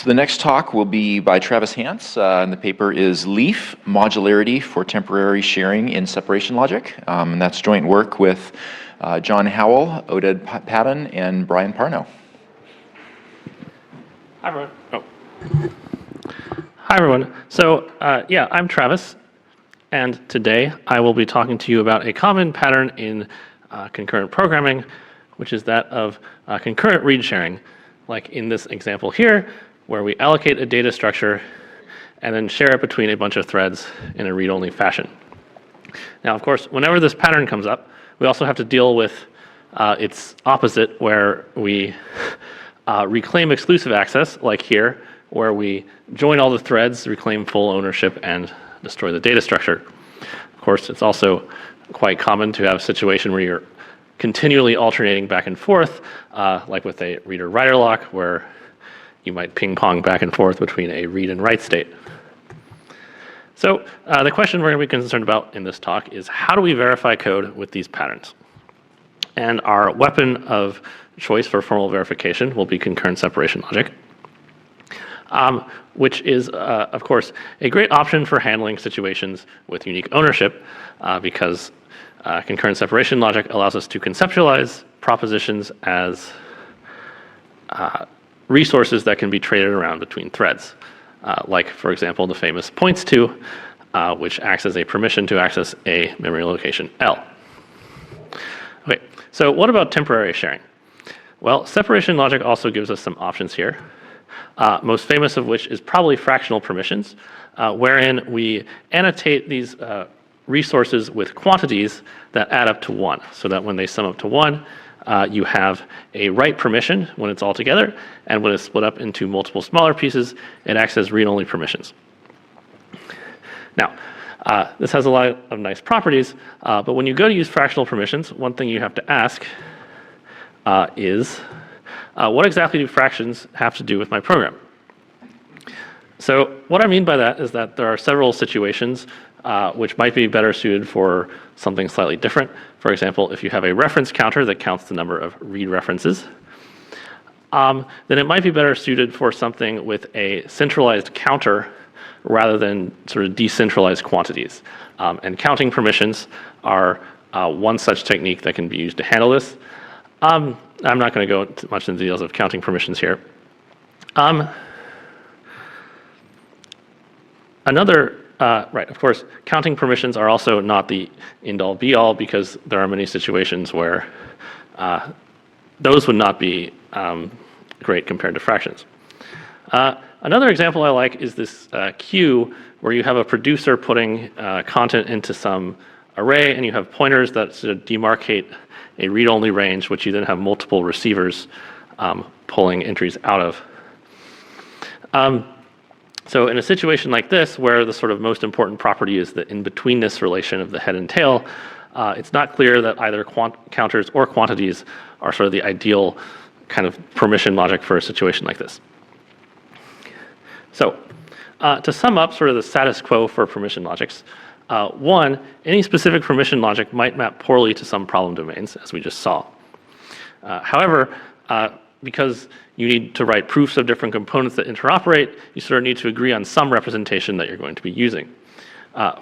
So the next talk will be by Travis Hance, and the paper is Leaf, Modularity for Temporary Sharing in Separation Logic. And that's joint work with John Howell, Oded Padon, and Bryan Parno. Hi, everyone. Hi, everyone. So, yeah, I'm Travis, and today I will be talking to you about a common pattern in concurrent programming, which is that of concurrent read sharing, like in this example here, where we allocate a data structure and then share it between a bunch of threads in a read-only fashion. Now, of course, whenever this pattern comes up, we also have to deal with its opposite, where we reclaim exclusive access, like here, where we join all the threads, reclaim full ownership, and destroy the data structure. Of course, it's also quite common to have a situation where you're continually alternating back and forth, like with a reader-writer lock, where you might ping-pong back and forth between a read and write state. So the question we're going to be concerned about in this talk is, how do we verify code with these patterns? And our weapon of choice for formal verification will be concurrent separation logic, which is, of course, a great option for handling situations with unique ownership, because concurrent separation logic allows us to conceptualize propositions as resources that can be traded around between threads, like, for example, the famous points to, which acts as a permission to access a memory location L. Okay, so what about temporary sharing? Well, separation logic also gives us some options here, most famous of which is probably fractional permissions, wherein we annotate these resources with quantities that add up to 1, so that when they sum up to 1, you have a write permission when it's all together, and when it's split up into multiple smaller pieces, it acts as read-only permissions. Now, this has a lot of nice properties, but when you go to use fractional permissions, one thing you have to ask is, what exactly do fractions have to do with my program? So what I mean by that is that there are several situations which might be better suited for something slightly different. For example, if you have a reference counter that counts the number of read references, then it might be better suited for something with a centralized counter rather than sort of decentralized quantities. And counting permissions are one such technique that can be used to handle this. I'm not going to go too much into the details of counting permissions here. Right, of course, counting permissions are also not the end-all be-all, because there are many situations where those would not be great compared to fractions. Another example I like is this queue, where you have a producer putting content into some array, and you have pointers that sort of demarcate a read-only range, which you then have multiple receivers pulling entries out of. So in a situation like this, where the sort of most important property is the in-betweenness relation of the head and tail, it's not clear that either counters or quantities are sort of the ideal kind of permission logic for a situation like this. So to sum up sort of the status quo for permission logics, one, any specific permission logic might map poorly to some problem domains, as we just saw. However, because you need to write proofs of different components that interoperate, you sort of need to agree on some representation that you're going to be using.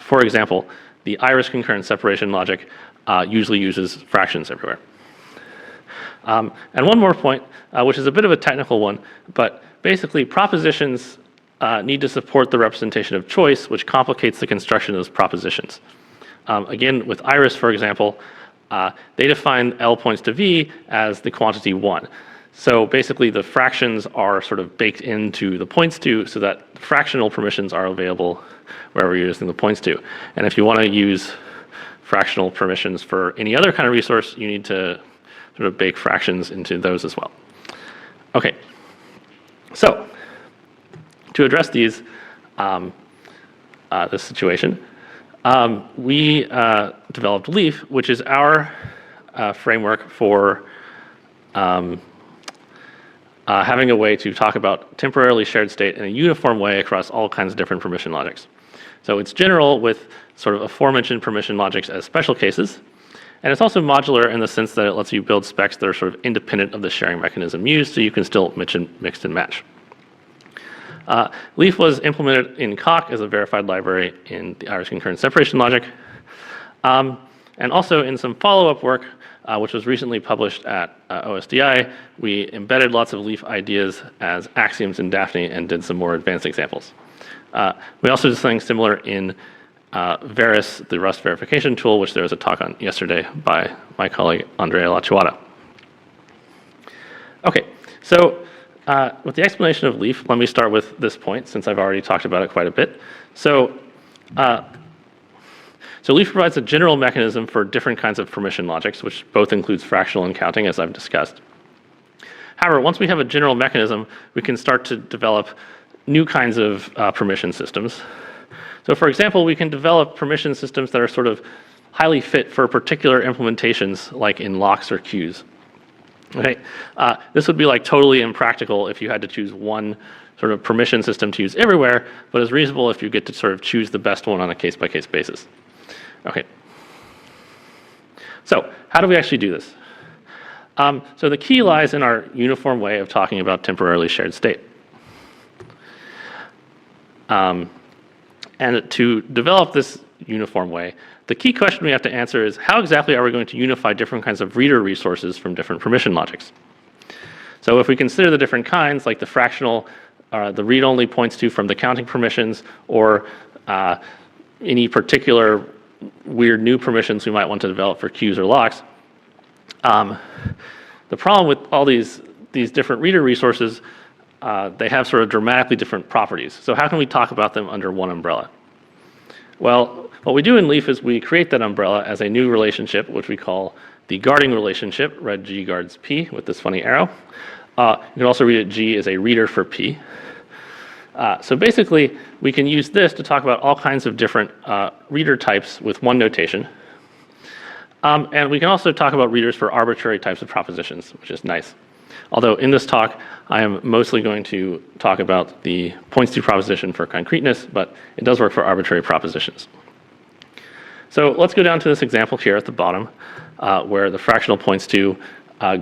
For example, the iris concurrent separation logic usually uses fractions everywhere. And one more point, which is a bit of a technical one, but basically propositions need to support the representation of choice, which complicates the construction of those propositions. Again, with iris, for example, they define L points to V as the quantity 1. So basically, the fractions are sort of baked into the points to, so that fractional permissions are available wherever you're using the points to. And if you want to use fractional permissions for any other kind of resource, you need to sort of bake fractions into those as well. Okay, so to address these, this situation, we developed Leaf, which is our framework for having a way to talk about temporarily shared state in a uniform way across all kinds of different permission logics. So it's general with sort of aforementioned permission logics as special cases, and it's also modular in the sense that it lets you build specs that are sort of independent of the sharing mechanism used, so you can still mix and match. Leaf was implemented in Coq as a verified library in the Irish concurrent separation logic, and also in some follow-up work, which was recently published at OSDI, we embedded lots of Leaf ideas as axioms in Daphne and did some more advanced examples. We also did something similar in Veris, the Rust verification tool, which there was a talk on yesterday by my colleague Andrea Lachuada. Okay, so with the explanation of Leaf, let me start with this point, since I've already talked about it quite a bit. So Leaf provides a general mechanism for different kinds of permission logics, which both includes fractional and counting, as I've discussed. However, once we have a general mechanism, we can start to develop new kinds of permission systems. So for example, we can develop permission systems that are sort of highly fit for particular implementations, like in locks or queues. Okay, this would be like totally impractical if you had to choose one sort of permission system to use everywhere, but it's reasonable if you get to sort of choose the best one on a case-by-case basis. Okay. So how do we actually do this? So the key lies in our uniform way of talking about temporarily shared state. And to develop this uniform way, the key question we have to answer is how exactly are we going to unify different kinds of reader resources from different permission logics? So if we consider the different kinds, like the fractional, the read-only points to from the counting permissions, or any particular weird new permissions we might want to develop for queues or locks, the problem with all these different reader resources, they have sort of dramatically different properties. So how can we talk about them under one umbrella? Well, what we do in Leaf is we create that umbrella as a new relationship, which we call the guarding relationship, read G guards P with this funny arrow. You can also read it G as a reader for P. So basically, we can use this to talk about all kinds of different reader types with one notation. And we can also talk about readers for arbitrary types of propositions, which is nice. Although in this talk, I am mostly going to talk about the points to proposition for concreteness, but it does work for arbitrary propositions. So let's go down to this example here at the bottom, where the fractional points to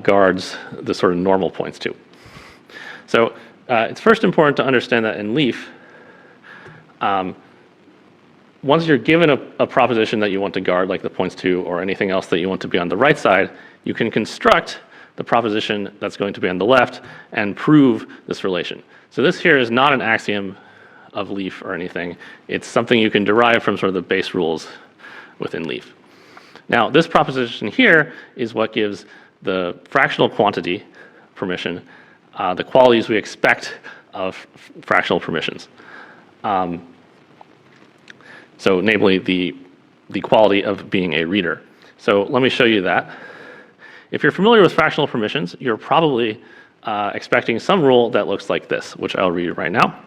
guards the sort of normal points to. So it's first important to understand that in Leaf, once you're given a proposition that you want to guard, like the points to or anything else that you want to be on the right side, you can construct the proposition that's going to be on the left and prove this relation. So this here is not an axiom of Leaf or anything. It's something you can derive from sort of the base rules within Leaf. Now, this proposition here is what gives the fractional quantity permission the qualities we expect of fractional permissions. So namely the quality of being a reader. So let me show you that. If you're familiar with fractional permissions, you're probably expecting some rule that looks like this, which I'll read right now.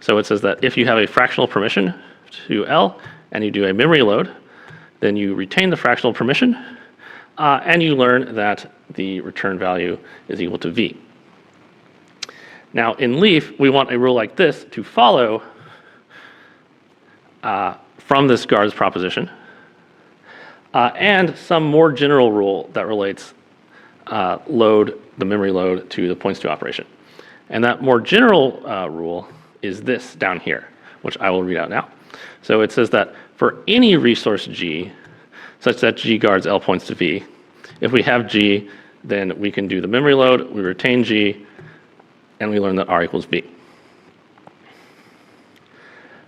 So it says that if you have a fractional permission to L and you do a memory load, then you retain the fractional permission and you learn that the return value is equal to V. Now in Leaf, we want a rule like this to follow from this guards proposition and some more general rule that relates the memory load to the points to operation. And that more general rule is this down here, which I will read out now. So it says that for any resource G, such that G guards L points to V, if we have G, then we can do the memory load, we retain G, and we learn that R equals B.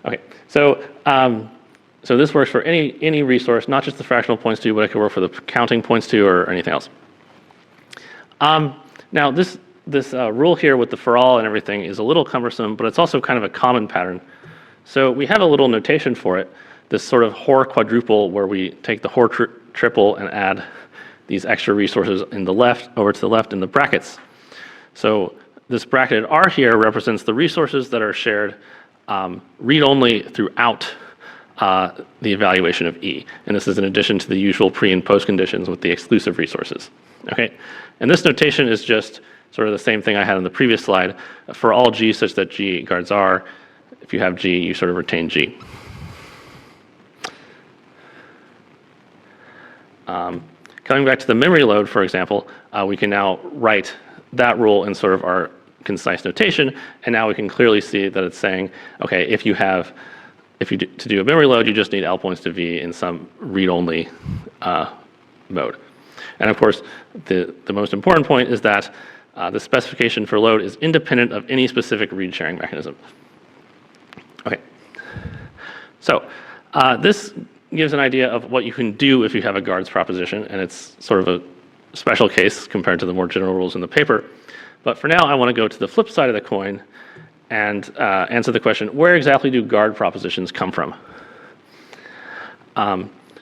Okay, so this works for any resource, not just the fractional points to, but it can work for the counting points to or anything else. Now this rule here with the for all and everything is a little cumbersome, but it's also kind of a common pattern. So we have a little notation for it, this sort of Hoare quadruple where we take the Hoare triple and add these extra resources in the left over to the left in the brackets. So this bracketed R here represents the resources that are shared read-only throughout the evaluation of E. And this is in addition to the usual pre and post conditions with the exclusive resources. Okay, and this notation is just sort of the same thing I had on the previous slide. For all G such that G guards R, if you have G, you sort of retain G. Coming back to the memory load, for example, we can now write that rule in sort of our concise notation, and now we can clearly see that it's saying, okay, to do a memory load, you just need L points to V in some read-only mode. And of course, the most important point is that the specification for load is independent of any specific read sharing mechanism. Okay, so this gives an idea of what you can do if you have a guards proposition, and it's sort of a special case compared to the more general rules in the paper. But for now, I want to go to the flip side of the coin and answer the question, where exactly do guard propositions come from?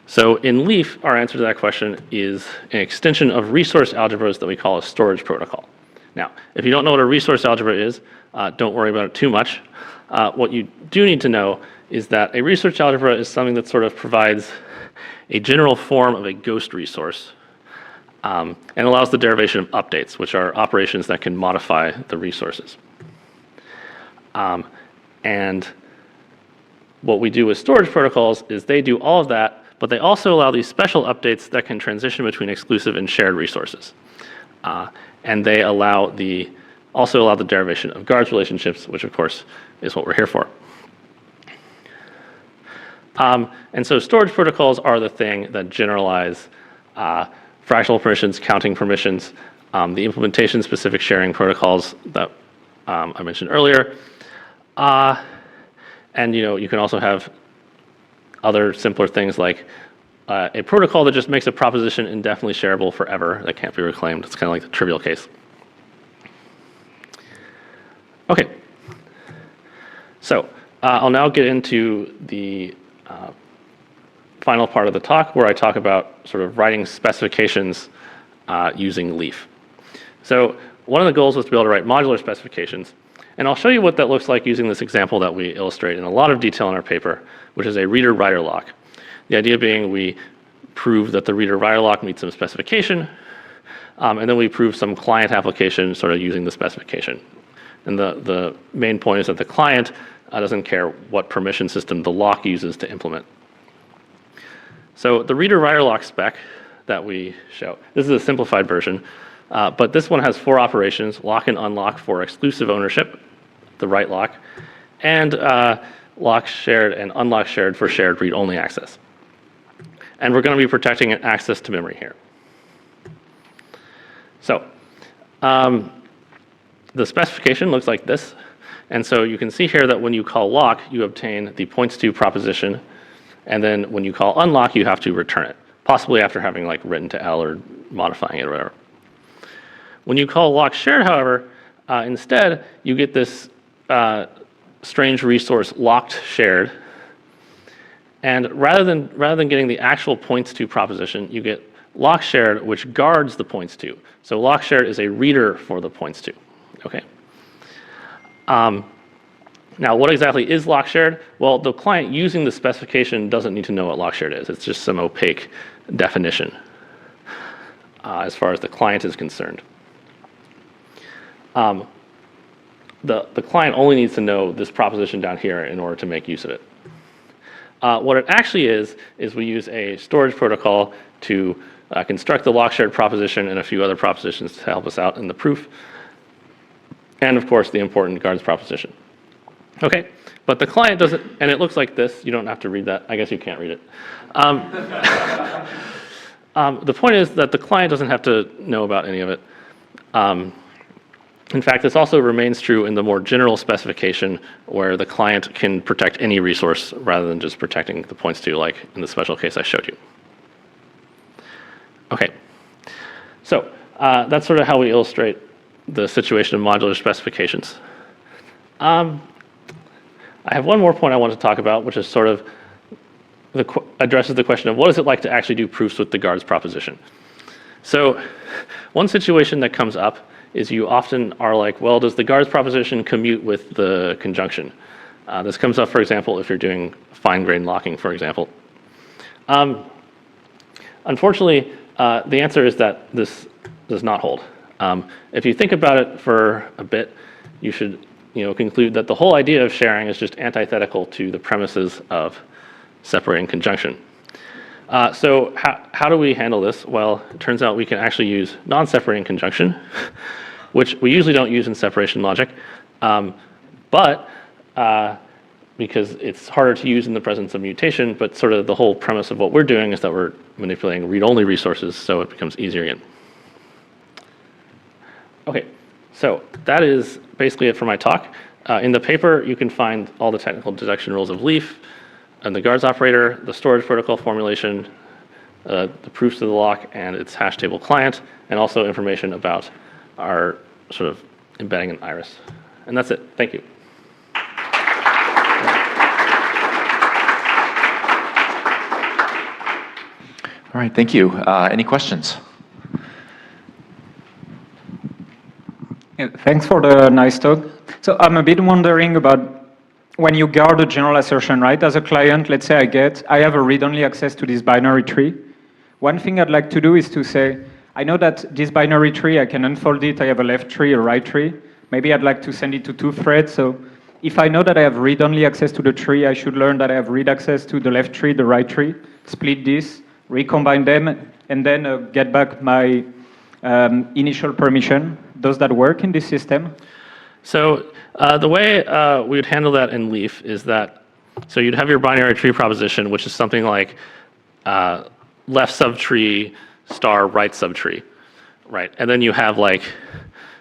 So in Leaf, our answer to that question is an extension of resource algebras that we call a storage protocol. Now, if you don't know what a resource algebra is, don't worry about it too much. What you do need to know is that a resource algebra is something that sort of provides a general form of a ghost resource and allows the derivation of updates, which are operations that can modify the resources. And what we do with storage protocols is they do all of that, but they also allow these special updates that can transition between exclusive and shared resources. And they also allow the derivation of guards relationships, which of course is what we're here for. And so storage protocols are the thing that generalize fractional permissions, counting permissions, the implementation-specific sharing protocols that I mentioned earlier. And you can also have other simpler things like a protocol that just makes a proposition indefinitely shareable forever that can't be reclaimed. It's kind of like the trivial case. Okay. So I'll now get into the final part of the talk where I talk about sort of writing specifications using Leaf. So one of the goals was to be able to write modular specifications. And I'll show you what that looks like using this example that we illustrate in a lot of detail in our paper, which is a reader-writer lock. The idea being we prove that the reader-writer lock meets some specification, and then we prove some client application sort of using the specification. And the main point is that the client doesn't care what permission system the lock uses to implement. So the reader-writer lock spec that we show, this is a simplified version, but this one has 4 operations: lock and unlock for exclusive ownership, the write lock, and lock shared and unlock shared for shared read-only access. And we're going to be protecting access to memory here. So the specification looks like this. And so you can see here that when you call lock, you obtain the points to proposition. And then when you call unlock, you have to return it, possibly after having like written to L or modifying it or whatever. When you call lock shared, however, instead, you get this strange resource locked shared. And rather than getting the actual points to proposition, you get lock shared, which guards the points to. So lock shared is a reader for the points to. Okay. Now, what exactly is lock shared? Well, the client using the specification doesn't need to know what lock shared is. It's just some opaque definition as far as the client is concerned. The client only needs to know this proposition down here in order to make use of it. What it actually is we use a storage protocol to construct the lock shared proposition and a few other propositions to help us out in the proof. And of course, the important guards proposition. Okay, but the client doesn't, and it looks like this. You don't have to read that. I guess you can't read it. The point is that the client doesn't have to know about any of it. In fact, this also remains true in the more general specification where the client can protect any resource rather than just protecting the points to, like in the special case I showed you. Okay, so that's sort of how we illustrate the situation of modular specifications. I have one more point I want to talk about, which is sort of addresses the question of what is it like to actually do proofs with the guards proposition. So one situation that comes up is you often are like, well, does the guards proposition commute with the conjunction? This comes up, for example, if you're doing fine-grained locking, for example. Unfortunately, the answer is that this does not hold. If you think about it for a bit, you should conclude that the whole idea of sharing is just antithetical to the premises of separating conjunction. So how do we handle this? Well, it turns out we can actually use non-separating conjunction. which we usually don't use in separation logic, but because it's harder to use in the presence of mutation, but sort of the whole premise of what we're doing is that we're manipulating read-only resources, so it becomes easier again. Okay, so that is basically it for my talk. In the paper, you can find all the technical deduction rules of Leaf, and the guards operator, the storage protocol formulation, the proofs of the lock, and its hash table client, and also information about our sort of embedding in Iris. And that's it. Thank you. All right, thank you. Any questions? Yeah, thanks for the nice talk. So I'm a bit wondering about when you guard a general assertion, right? As a client, let's say I have a read-only access to this binary tree. One thing I'd like to do is to say, I know that this binary tree, I can unfold it, I have a left tree, a right tree. Maybe I'd like to send it to 2 threads. So if I know that I have read-only access to the tree, I should learn that I have read access to the left tree, the right tree, split this, recombine them, and then get back my initial permission. Does that work in this system? So the way we would handle that in Leaf is that, so you'd have your binary tree proposition, which is something like left subtree star right subtree, right? And then you have like,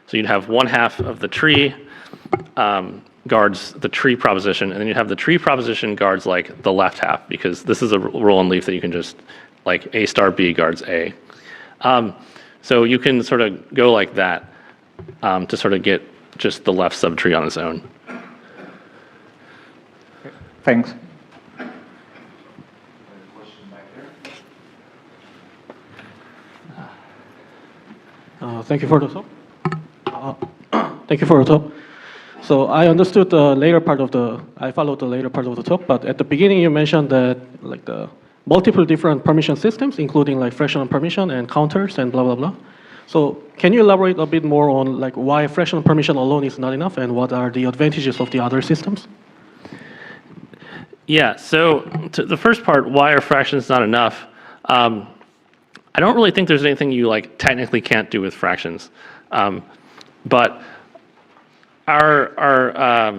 so you'd have one half of the tree guards the tree proposition, and then you'd have the tree proposition guards like the left half, because this is a rule in Leaf that you can just, like A star B guards A. So you can sort of go like that to sort of get just the left subtree on its own. Thanks. Thank you for the talk. Thank you for the talk. So I understood the later part of I followed the later part of the talk, but at the beginning you mentioned that like the multiple different permission systems, including like fractional permission and counters and blah, blah, blah. So can you elaborate a bit more on like why fractional permission alone is not enough and what are the advantages of the other systems? Yeah, so to the first part, why are fractions not enough? I don't really think there's anything you like technically can't do with fractions. But our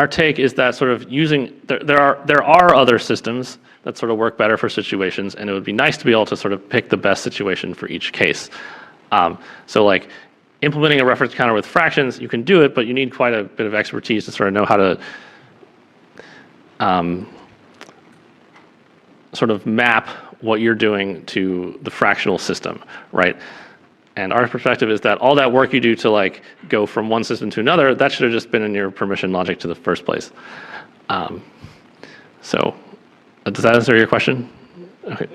take is that sort of using, there are other systems that sort of work better for situations, and it would be nice to be able to sort of pick the best situation for each case. So like implementing a reference counter with fractions, you can do it, but you need quite a bit of expertise to sort of know how to sort of map what you're doing to the fractional system, right? And our perspective is that all that work you do to like go from one system to another, that should have just been in your permission logic to the first place. So does that answer your question? Okay.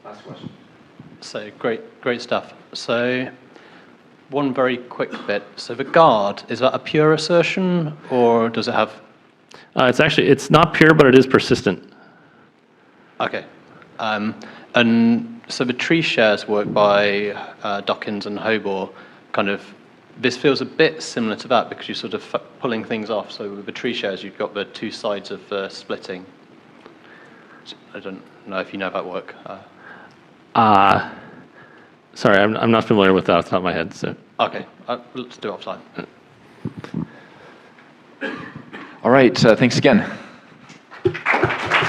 Last question. So great stuff. So one very quick bit. So the guard, is that a pure assertion or does it have? It's not pure, but it is persistent. Okay. And so the tree shares work by Dawkins and Howell, kind of, this feels a bit similar to that because you're sort of pulling things off. So with the tree shares, you've got the two sides of the splitting. I don't know if you know about work. Sorry, I'm not familiar with that off the top of my head. So. Okay, let's do it offline. All right, thanks again.